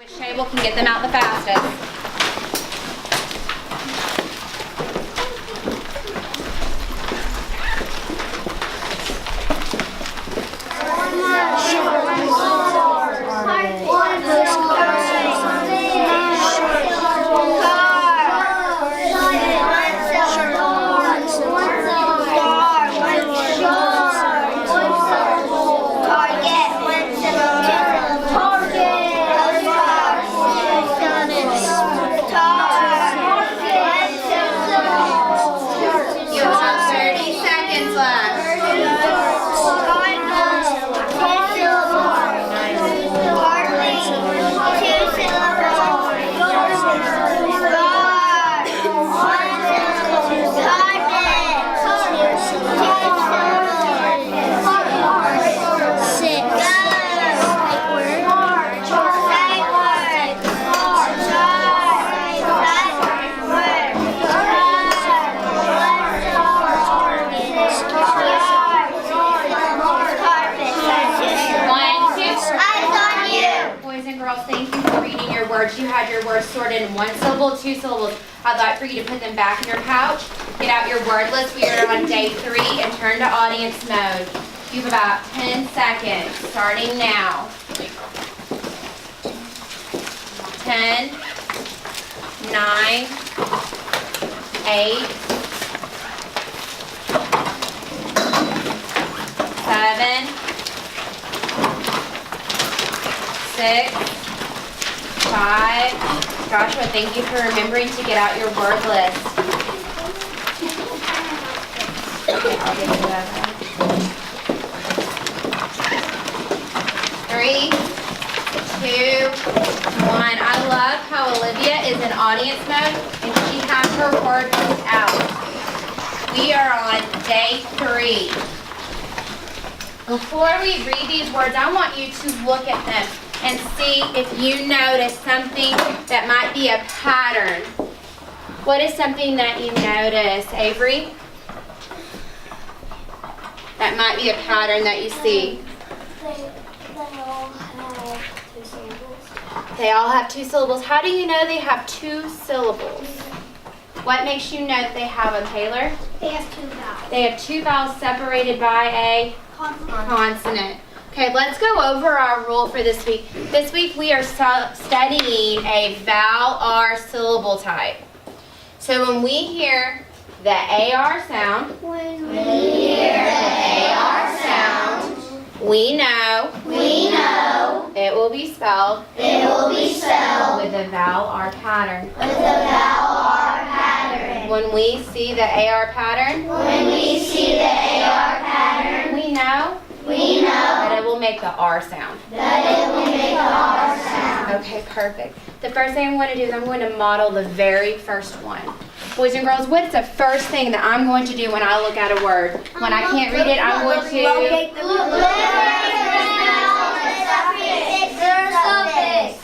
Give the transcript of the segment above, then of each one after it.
Which table can get them out the fastest? You had your words sorted in one syllable, two syllables. I'd like for you to put them back in your pouch. Get out your word list. We are on day 3 and turn to audience mode. You have about 10 seconds, starting now. 10, 9, 8, 7, 6, 5. Joshua, thank you for remembering to get out your word list. Okay, I'll get to that. 3, 2, 1. I love how Olivia is in audience mode and she has her word list out. We are on day 3. Before we read these words, I want you to look at them and see if you notice something that might be a pattern. What is something that you notice, Avery? That might be a pattern that you see. They all have 2 syllables. How do you know they have 2 syllables? What makes you know that they have them, Taylor? They have 2 vowels. They have 2 vowels separated by a consonant. Okay, let's go over our rule for this week. This week we are studying a vowel R syllable type. So when we hear the AR sound, we know it will be spelled with a vowel R pattern. When we see the AR pattern, we know that it will make the R sound. Okay, perfect. The first thing I'm going to do is I'm going to model the very first one. Boys and girls, what's the first thing that I'm going to do when I look at a word? When I can't read it, I'm going to locate the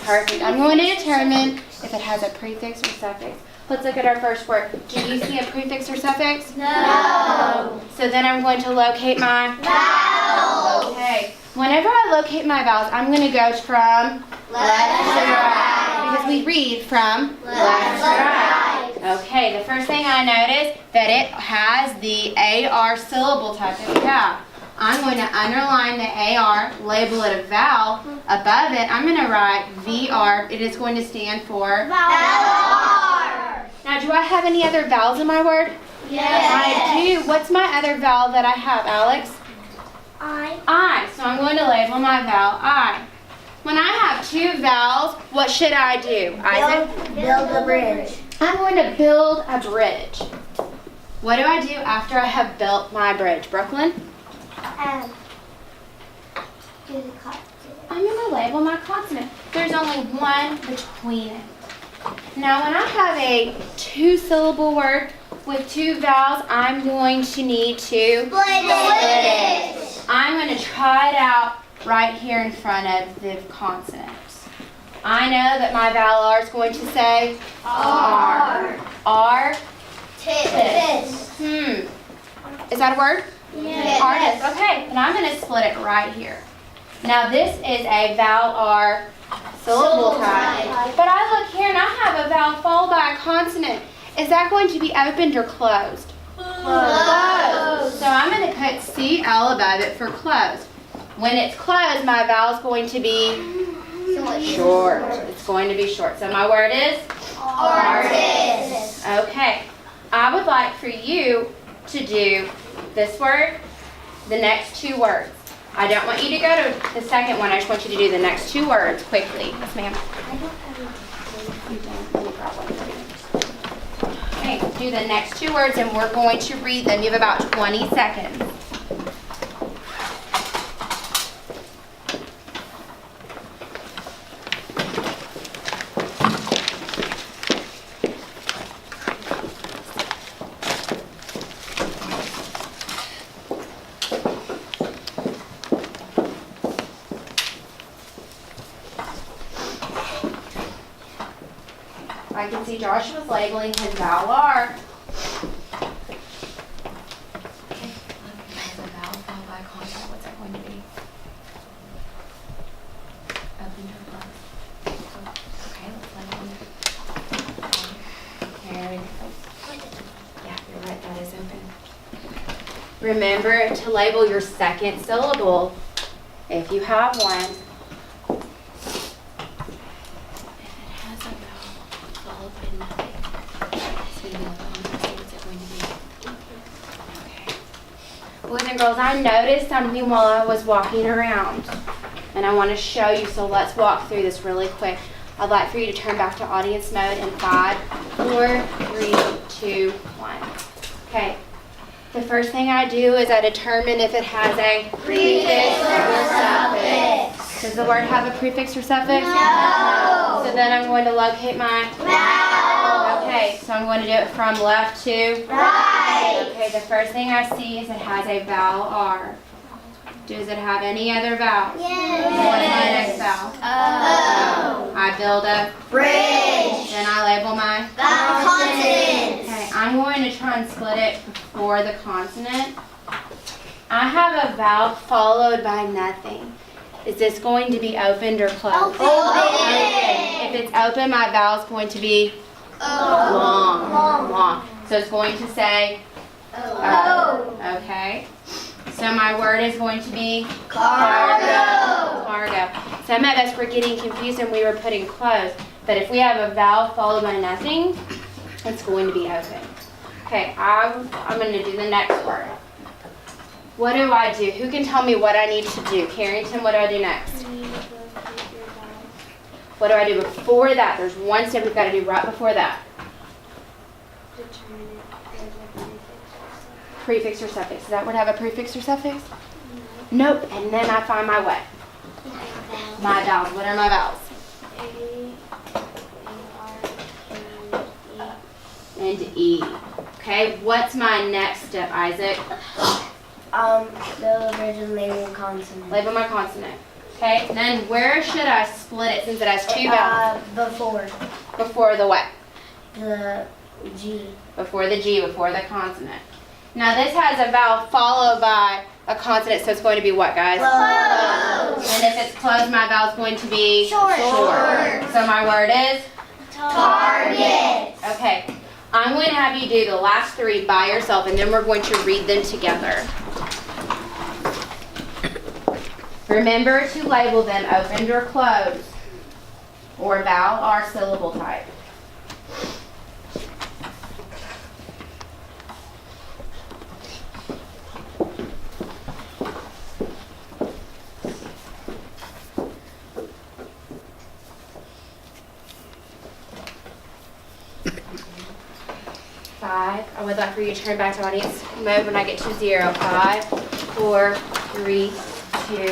Perfect. I'm going to determine if it has a prefix or suffix. Let's look at our first word. Do you see a prefix or suffix? No. So then I'm going to locate my vowels. Okay. Whenever I locate my vowels, I'm going to go from left to right. Because we read from left to right. Okay, the first thing I notice that it has the AR syllable type that we have. I'm going to underline the AR, label it a vowel. Above it, I'm going to write VR. It is going to stand for vowel R. Now, do I have any other vowels in my word? Yes. I do. What's my other vowel that I have, Alex? I. So I'm going to label my vowel I. When I have 2 vowels, what should I do? Isaac? Build a bridge. I'm going to build a bridge. What do I do after I have built my bridge? Brooklyn? Do the consonant. I'm going to label my consonant. There's only one between it. Now when I have a 2-syllable word with 2 vowels, I'm going to need to Split it. I'm going to try it out right here in front of the consonants. I know that my vowel R is going to say R. R. Tis. Is that a word? Yes. Artist. Okay, and I'm going to split it right here. Now this is a vowel R syllable type. But I look here and I have a vowel followed by a consonant. Is that going to be opened or closed? Closed. So I'm going to put CL above it for closed. When it's closed, my vowel is going to be short. It's going to be short. So my word is? Artist. Okay. I would like for you to do this word, the next two words. I don't want you to go to the second one. I just want you to do the next two words quickly. Yes, ma'am. You don't. Let me grab one for you. Okay, do the next two words and we're going to read them. You have about 20 seconds. I can see Joshua's labeling his vowel R. Okay, the vowel followed by a consonant. What's that going to be? Open or closed? Okay, let's label it. There we go. Yeah, you're right, that is open. Remember to label your second syllable if you have one. Boys and girls, I noticed something while I was walking around, and I want to show you, so let's walk through this really quick. I'd like for you to turn back to audience mode in 5, 4, 3, 2, 1. Okay, the first thing I do is I determine if it has a prefix or suffix. Does the word have a prefix or suffix? No. So then I'm going to locate my Vowel. Okay, so I'm going to do it from left to Right. Okay, the first thing I see is it has a vowel R. Does it have any other vowels? Yes. What is my next vowel? O. I build a Bridge. Then I label my Consonants. Okay, I'm going to try and split it before the consonant. I have a vowel followed by nothing. Is this going to be opened or closed? Open. If it's open, my vowel is going to be long. So it's going to say O. Okay. So my word is going to be Cargo. Cargo. Some of us were getting confused and we were putting closed. But if we have a vowel followed by nothing, it's going to be open. Okay, I'm going to do the next word. What do I do? Who can tell me what I need to do? Carrington, what do I do next? What do I do before that? There's one step we've got to do right before that. Prefix or suffix. Does that word have a prefix or suffix? Nope. And then I find my what? My vowels. What are my vowels? And E. Okay, what's my next step, Isaac? The original label consonant. Label my consonant. Okay, and then where should I split it since it has two vowels? Before Before the what? the G. Before the G, before the consonant. Now this has a vowel followed by a consonant, so it's going to be what, guys? Closed. And if it's closed, my vowel is going to be Short. So my word is? Target. Okay, I'm going to have you do the last three by yourself, and then we're going to read them together. Remember to label them opened or closed, or vowel or syllable type. Five. I would like for you to turn back to audience mode when I get to 0. 5, 4, 3, 2,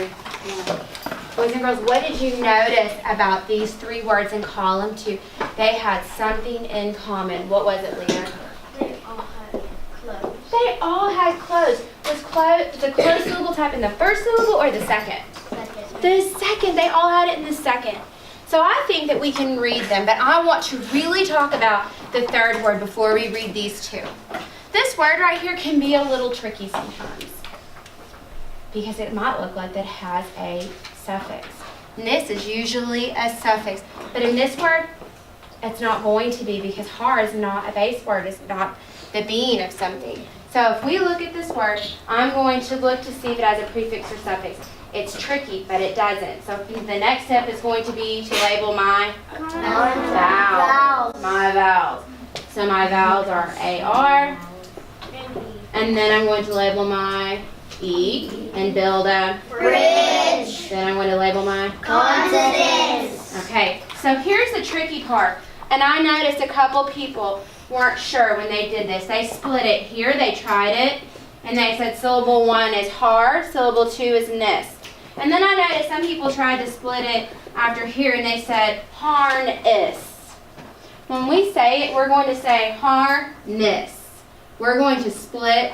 1. Boys and girls, what did you notice about these three words in column 2? They had something in common. What was it, Leah? They all had closed. They all had closed. Was the closed syllable type in the first syllable or the second? Second. The second. They all had it in the second. So I think that we can read them, but I want to really talk about the third word before we read these two. This word right here can be a little tricky sometimes because it might look like it has a suffix. Hardness is usually a suffix. But in this word, it's not going to be because hard is not a base word. It's not the being of something. So if we look at this word, I'm going to look to see if it has a prefix or suffix. It's tricky, but it doesn't. So the next step is going to be to label my vowels. My vowels. So my vowels are AR. And then I'm going to label my E and build a Bridge. Then I'm going to label my Consonants. Okay, so here's the tricky part. And I noticed a couple people weren't sure when they did this. They split it here, they tried it, and they said syllable 1 is hard, syllable 2 is ness. And then I noticed some people tried to split it after here and they said harness. When we say it, we're going to say harness. We're going to split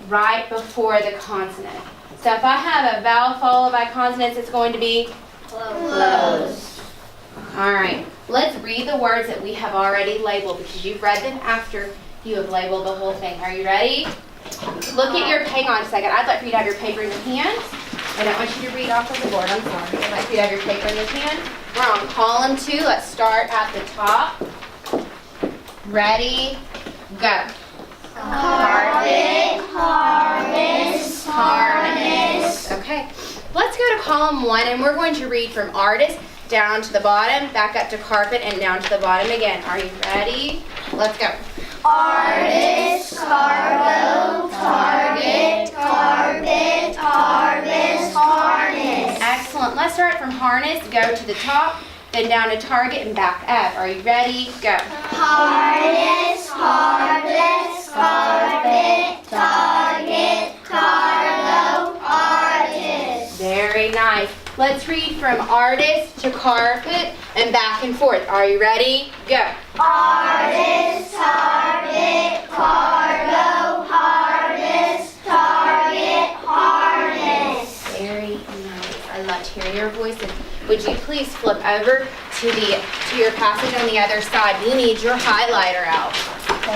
right before the consonant. So if I have a vowel followed by consonants, it's going to be close. All right, let's read the words that we have already labeled because you've read them after you have labeled the whole thing. Are you ready? Look at your, hang on a second. I'd like for you to have your paper in your hand. I don't want you to read off of the board, I'm sorry. I'd like for you to have your paper in your hand. We're on column 2. Let's start at the top. Ready, go. Carpet, harness, harness. Okay, let's go to column 1 and we're going to read from artist down to the bottom, back up to carpet, and down to the bottom again. Are you ready? Let's go. Artist, cargo, target, carpet, harvest, harness. Excellent. Let's start from harness, go to the top, then down to target and back up. Are you ready? Go. Harness, harvest, carpet, target, cargo, artist. Very nice. Let's read from artist to carpet and back and forth. Are you ready? Go. Artist, target, cargo, harvest, target, harness. Very nice. I love to hear your voices. Would you please flip over to your passage on the other side? We need your highlighter out.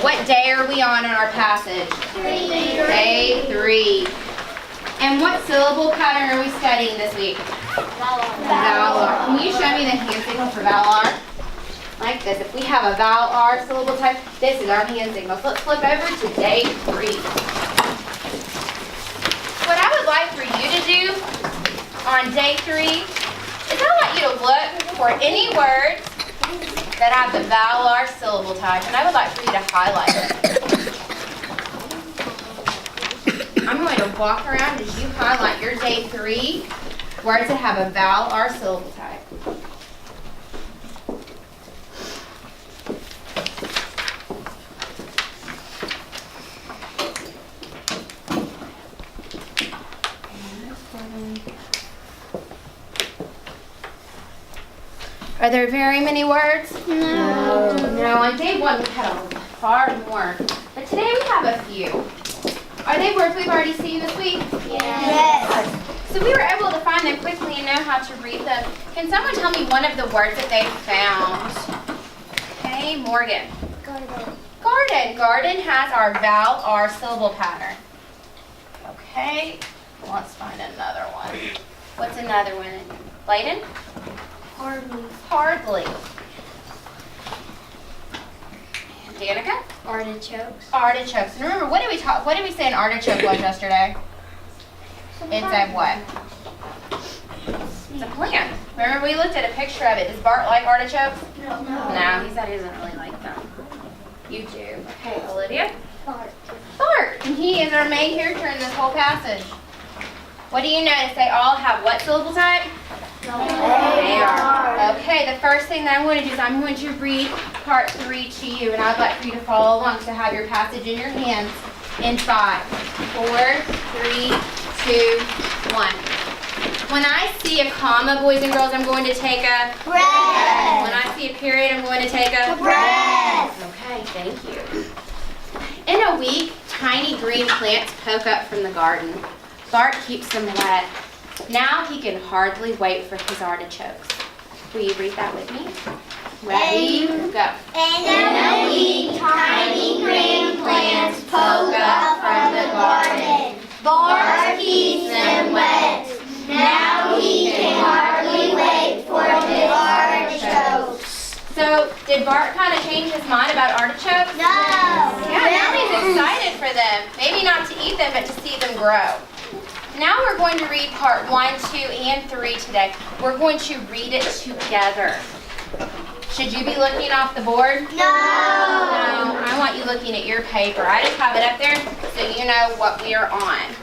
What day are we on in our passage? 3. Day 3. And what syllable pattern are we studying this week? Vowel R. Can you show me the hand signal for vowel R? Like this. If we have a vowel R syllable type, this is our hand signal. So let's flip over to day 3. What I would like for you to do on day 3 is I want you to look for any words that have the vowel R syllable type, and I would like for you to highlight it. I'm going to walk around as you highlight your day 3 words that have a vowel R syllable type. Are there very many words? No. No, on day 1 we had a far more, but today we have a few. Are they words we've already seen this week? Yes. So we were able to find them quickly and know how to read them. Can someone tell me one of the words that they found? Okay, Morgan. Garden. Garden has our vowel R syllable pattern. Okay, let's find another one. What's another one? Layden? Hardly. Hardly. And Danica? Artichokes. Artichokes. And remember, what did we say an artichoke was yesterday? It's a what? It's a plant. Remember, we looked at a picture of it. Does Bart like artichokes? No. No, he said he doesn't really like them. You do. Okay, Olivia? Fart. Bart. And he is our main character in this whole passage. What do you notice? They all have what syllable type? They are. Okay, the first thing that I'm going to do is I'm going to read part 3 to you, and I'd like for you to follow along. So have your passage in your hands in 5, 4, 3, 2, 1. When I see a comma, boys and girls, I'm going to take a breath. When I see a period, I'm going to take a breath. Okay, thank you. In a week, tiny green plants poke up from the garden. Bart keeps them wet. Now he can hardly wait for his artichokes. Will you read that with me? Ready, go. In a week, tiny green plants poke up from the garden. Bart keeps them wet. Now he can hardly wait Did Bart kind of change his mind about artichokes? No. Yeah, now he's excited for them. Maybe not to eat them, but to see them grow. Now we're going to read part 1, 2, and 3 today. We're going to read it together. Should you be looking off the board? No. No, I want you looking at your paper. I just have it up there so you know what we are on.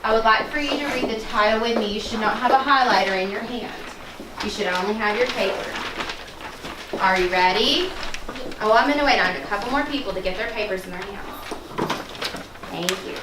I would like for you to read the title with me. You should not have a highlighter in your hand. You should only have your paper. Are you ready? Oh, I'm going to wait on a couple more people to get their papers in their hands. Thank you.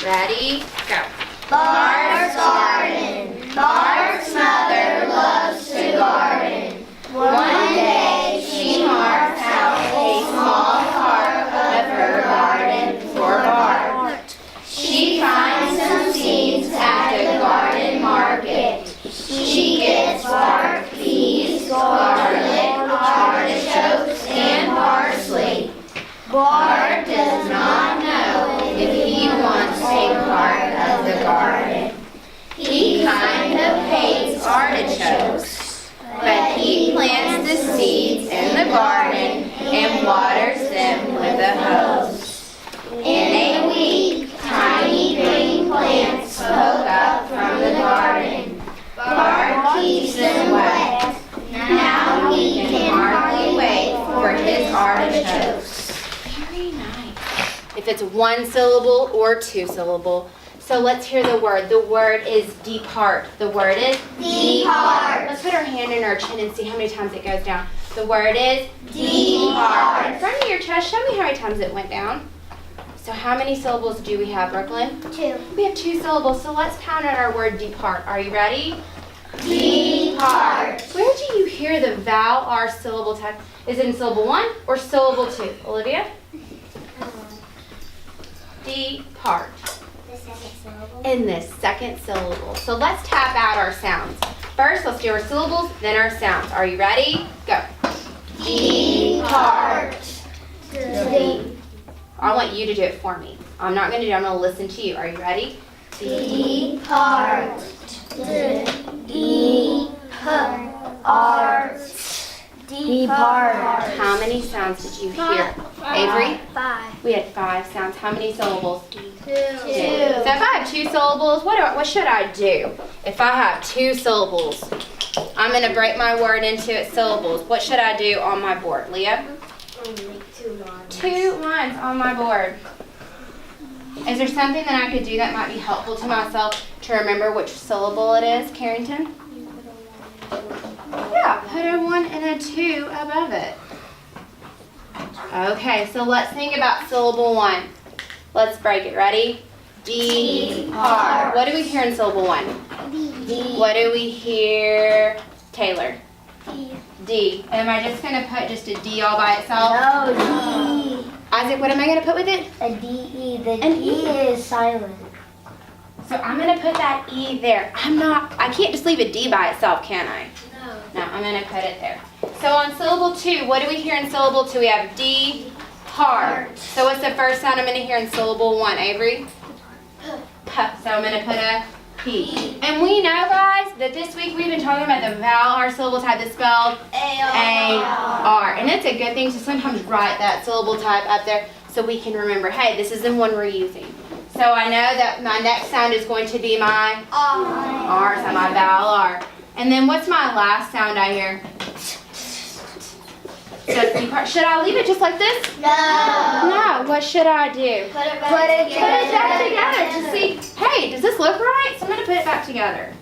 Ready? Go. Bart's garden. Bart's mother loves to garden. One day she marks out a small part of her garden for Bart. She finds some seeds at the garden market. She gets Bart peas, garlic, artichokes, and parsley. Bart does not know if he wants a part of the garden. He kind of hates artichokes, but he plants the seeds in the garden and waters them with a hose. In a week, tiny green plants poke up from the garden. Bart keeps them wet. Now he can hardly wait for his artichokes. Very nice. If it's one syllable or two syllable. So let's hear the word. The word is depart. The word is Depart. Let's put our hand in our chin and see how many times it goes down. The word is Depart. In front of your chest, show me how many times it went down. So how many syllables do we have, Brooklyn? 2. We have 2 syllables, so let's pound out our word depart. Are you ready? Depart. Where do you hear the vowel R syllable type? Is it in syllable 1 or syllable 2? Olivia? Depart. The second syllable. In the second syllable. So let's tap out our sounds. First, let's do our syllables, then our sounds. Are you ready? Go. Depart. I want you to do it for me. I'm not going to do it. I'm going to listen to you. Are you ready? Depart. Depart. How many sounds did you hear? Avery? 5. We had 5 sounds. How many syllables? 2. So if I have 2 syllables, what should I do? If I have 2 syllables, I'm going to break my word into its syllables. What should I do on my board? Leah? 2 lines on my board. Is there something that I could do that might be helpful to myself to remember which syllable it is, Carrington? Yeah, put a 1 and a 2 above it. Okay, so let's think about syllable 1. Let's break it. Ready? Depart. What do we hear in syllable 1? What do we hear, Taylor? D. Am I just going to put just a D all by itself? No, D. Isaac, what am I going to put with it? A D-E. The An E is silent. So I'm going to put that E there. I can't just leave a D by itself, can I? No, I'm going to put it there. So on syllable 2, what do we hear in syllable 2? We have D, part. So what's the first sound I'm going to hear in syllable 1, Avery? P. So I'm going to put a P. And we know, guys, that this week we've been talking about the vowel R syllable type that's spelled A-R. And it's a good thing to sometimes write that syllable type up there so we can remember, hey, this is the one we're using. So I know that my next sound is going to be my R, so my vowel R. And then what's my last sound I hear? So should I leave it just like this? No. No. What should I do? Put it Put it back together to see, hey, does this look right? So I'm going to put it back together.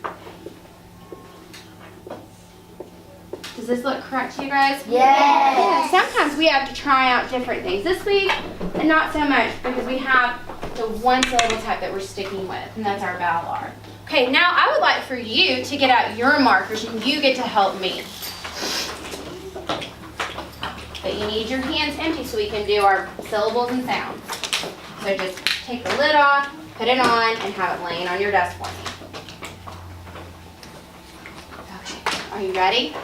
Does this look correct to you guys? Yes. Yeah, sometimes we have to try out different things. This week, and not so much, because we have the one syllable type that we're sticking with, and that's our vowel R. Okay, now I would like for you to get out your markers, and you get to help me. But you need your hands empty so we can do our syllables and sounds. So just take the lid off, put it on, and have it laying on your desk for me. Okay, are you ready?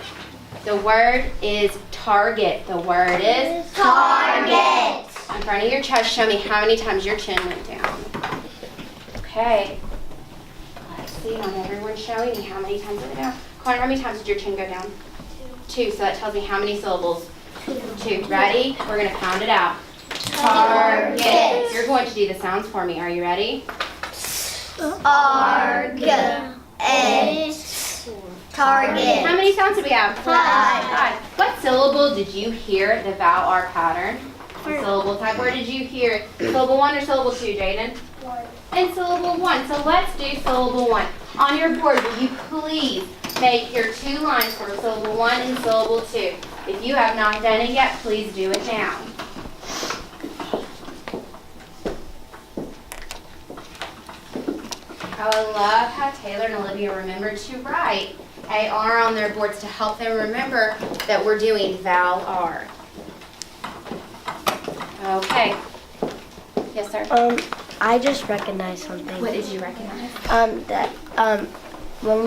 The word is target. The word is Target. in front of your chest. Show me how many times your chin went down. Okay. Let's see. Not everyone's showing me how many times it went down. Connor, how many times did your chin go down? 2. So that tells me how many syllables 2. Ready? We're going to pound it out. Target. You're going to do the sounds for me. Are you ready? Target. Target. How many sounds do we have? 5. What syllable did you hear the vowel R pattern? Syllable type. Where did you hear it? Syllable 1 or syllable 2, Jaden? 1. And syllable 1. So let's do syllable 1. On your board, will you please make your 2 lines for syllable 1 and syllable 2? If you have not done it yet, please do it now. Oh, I love how Taylor and Olivia remembered to write AR on their boards to help them remember that we're doing vowel R. Okay. Yes, sir. I just recognized something. What did you recognize? That when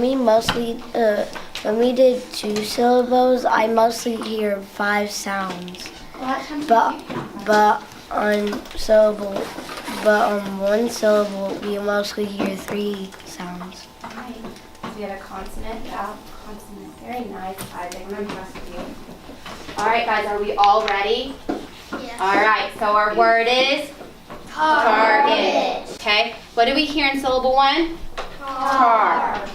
we did 2 syllables, I mostly hear 5 sounds. But on 1 syllable, we mostly hear 3 sounds. Right. We had a consonant, vowel, consonant. Very nice, Isaac. I'm impressed with you. All right, guys, are we all ready? Yes. All right, so our word is target. Okay, what do we hear in syllable 1? Tar.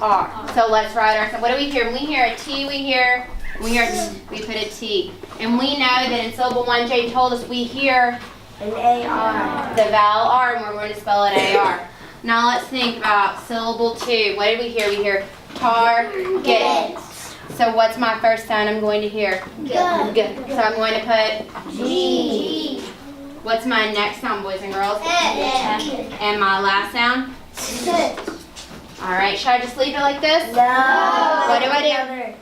R. So let's write our, what do we hear? When we hear a T, we put a T. And we know that in syllable 1, Jade told us we hear An AR. the vowel R, and we're going to spell it AR. Now let's think about syllable 2. What did we hear? We hear target. So what's my first sound I'm going to hear? G. So I'm going to put G. What's my next sound, boys and girls? And my last sound? All right, should I just leave it like this? No. What do I do?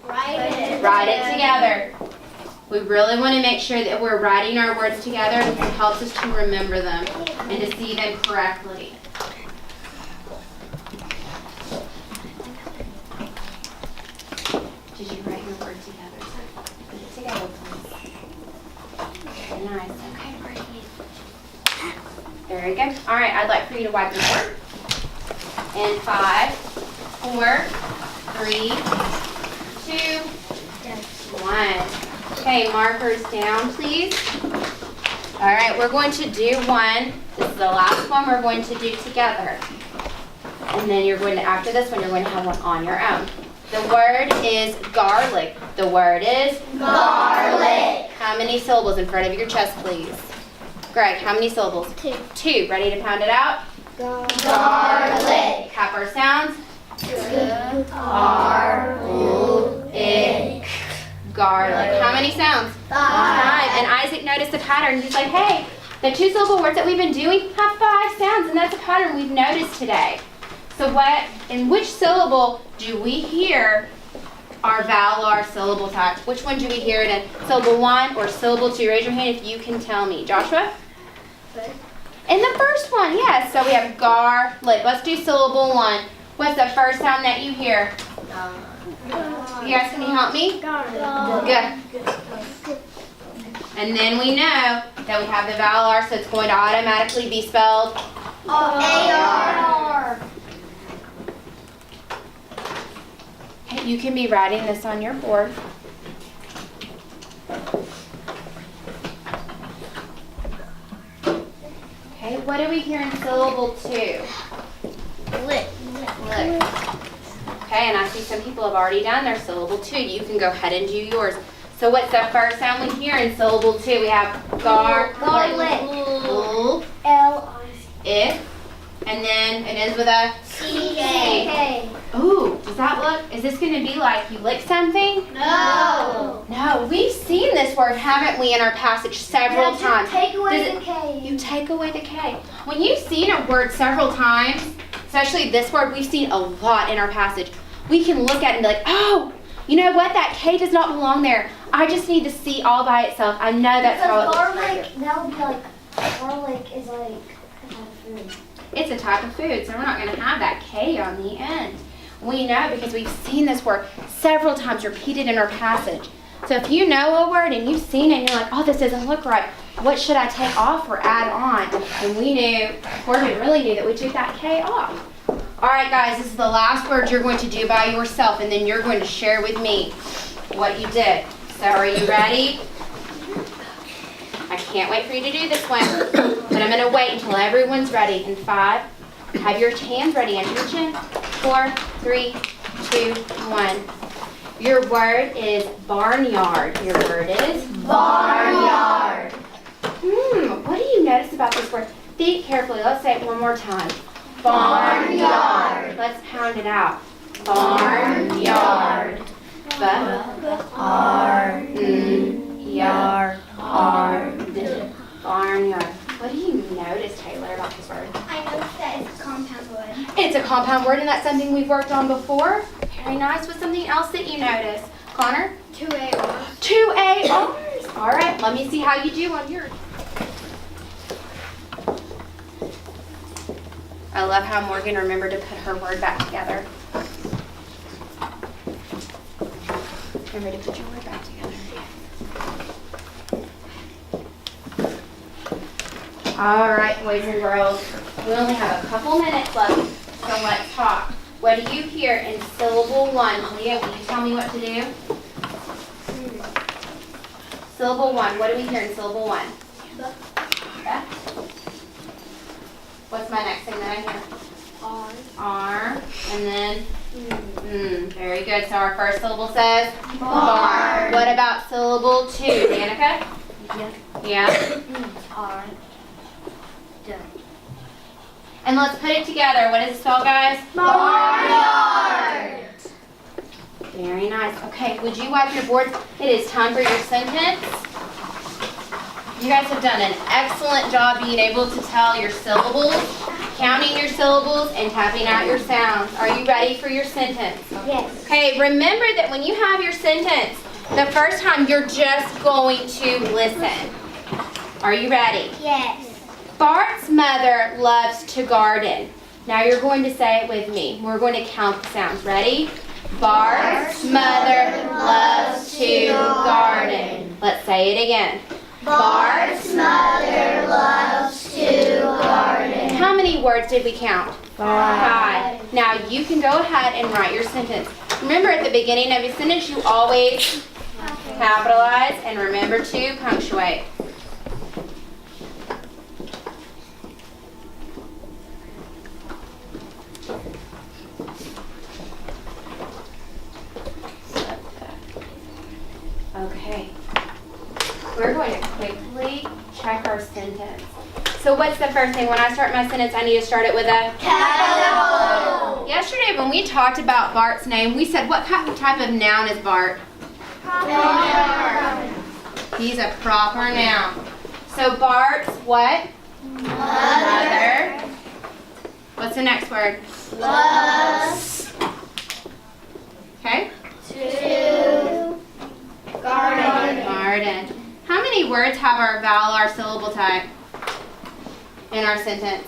Write it together. We really want to make sure that we're writing our words together because it helps us to remember them and to see them correctly. Did you write your word together? Put it together, please. Very nice. Okay, great. Very good. All right, I'd like for you to wipe your board. And 5, 4, 3, 2, 1. Okay, markers down, please. All right, we're going to do one. This is the last one we're going to do together. And then you're going to, after this one, you're going to have one on your own. The word is garlic. The word is Garlic. How many syllables in front of your chest, please? Greg, how many syllables? 2. 2. Ready to pound it out? Garlic. Cap our sounds. Garlic. Garlic. How many sounds? 5. And Isaac noticed a pattern. He's like, hey, the 2 syllable words that we've been doing have 5 sounds, and that's a pattern we've noticed today. So in which syllable do we hear our vowel R syllable type? Which one do we hear it in? Syllable 1 or syllable 2? Raise your hand if you can tell me. Joshua? In the first one, yes. So we have garlic. Let's do syllable 1. What's the first sound that you hear? You guys, can you help me? Good. And then we know that we have the vowel R, so it's going to automatically be spelled AR. Okay, you can be writing this on your board. Okay, what do we hear in syllable 2? Lick. Lick. Okay, and I see some people have already done their syllable 2. You can go ahead and do yours. So what's the first sound we hear in syllable 2? We have garlic. L-I-C. And then it ends with a C-K. Ooh, does that look, is this going to be like you lick something? No. No, we've seen this word, haven't we, in our passage several times. Take away Does the K. You take away the K. When you've seen a word several times, especially this word we've seen a lot in our passage, we can look at it and be like, oh, you know what, that K does not belong there. I just need the C all by itself. I know that's how it looks right here. That would be like, garlic is like a type of food. It's a type of food, so we're not going to have that K on the end. We know because we've seen this word several times repeated in our passage. So if you know a word and you've seen it and you're like, oh, this doesn't look right, what should I take off or add on? And we knew, or we really knew that we took that K off. All right, guys, this is the last word you're going to do by yourself, and then you're going to share with me what you did. So are you ready? I can't wait for you to do this one, but I'm going to wait until everyone's ready. In 5, have your hands ready under your chin. 4, 3, 2, 1. Your word is barnyard. Your word is Barnyard. What do you notice about this word? Think carefully. Let's say it one more time. Barnyard. Let's pound it out. Barnyard. Barnyard. Barnyard. What do you notice, Taylor, about this word? I noticed that it's a compound word. It's a compound word, and that's something we've worked on before. Very nice. What's something else that you notice? Connor? 2 ARs. 2 ARs. All right, let me see how you do on yours. I love how Morgan remembered to put her word back together. Remember to put your word back together. All right, boys and girls. We only have a couple minutes left, so let's talk. What do you hear in syllable 1? Leah, will you tell me what to do? Syllable 1. What do we hear in syllable 1? Okay. What's my next thing that I hear? R. And then? Very good. So our first syllable says? Barn. What about syllable 2? Danica? Yeah. R. And let's put it together. What does it spell, guys? Barnyard. Very nice. Okay, would you wipe your boards? It is time for your sentence. You guys have done an excellent job being able to tell your syllables, counting your syllables, and tapping out your sounds. Are you ready for your sentence? Yes. Okay, remember that when you have your sentence, the first time you're just going to listen. Are you ready? Yes. Bart's mother loves to garden. Now you're going to say it with me. We're going to count the sounds. Ready? Bart's mother loves to garden. Let's say it again. Bart's mother loves to garden. How many words did we count? 5. Now you can go ahead and write your sentence. Remember, at the beginning of your sentence, you always capitalize and remember to punctuate. Okay. We're going to quickly check our sentence. So what's the first thing? When I start my sentence, I need to start it with a Capital. Yesterday when we talked about Bart's name, we said what type of noun is Bart? Proper. He's a proper noun. So Bart's what? Mother. What's the next word? Loves Okay. to garden. Garden. How many words have our vowel, our syllable type in our sentence?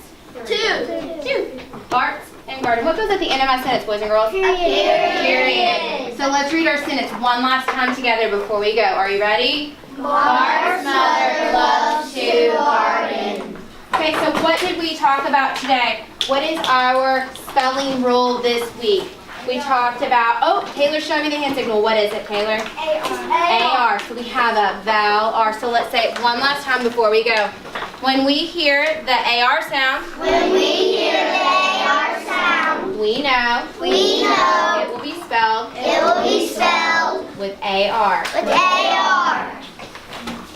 2. Bart's and garden. What goes at the end of my sentence, boys and girls? Period. So let's read our sentence one last time together before we go. Are you ready? Bart's mother loves to garden. Okay, so what did we talk about today? What is our spelling rule this week? We talked about, Taylor showed me the hand signal. What is it, Taylor? AR. So we have a vowel R. So let's say it one last time before we go. When we hear the AR sound, When we hear the AR sound, we know it will be spelled it will be spelled with AR. with AR.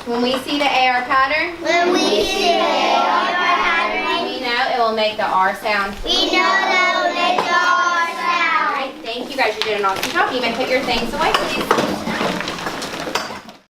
When we see the AR pattern, When we see the AR pattern, we know it will make the R sound. we know that will make the R All sound. right, thank you guys. You did an awesome job. You may put your things away, please.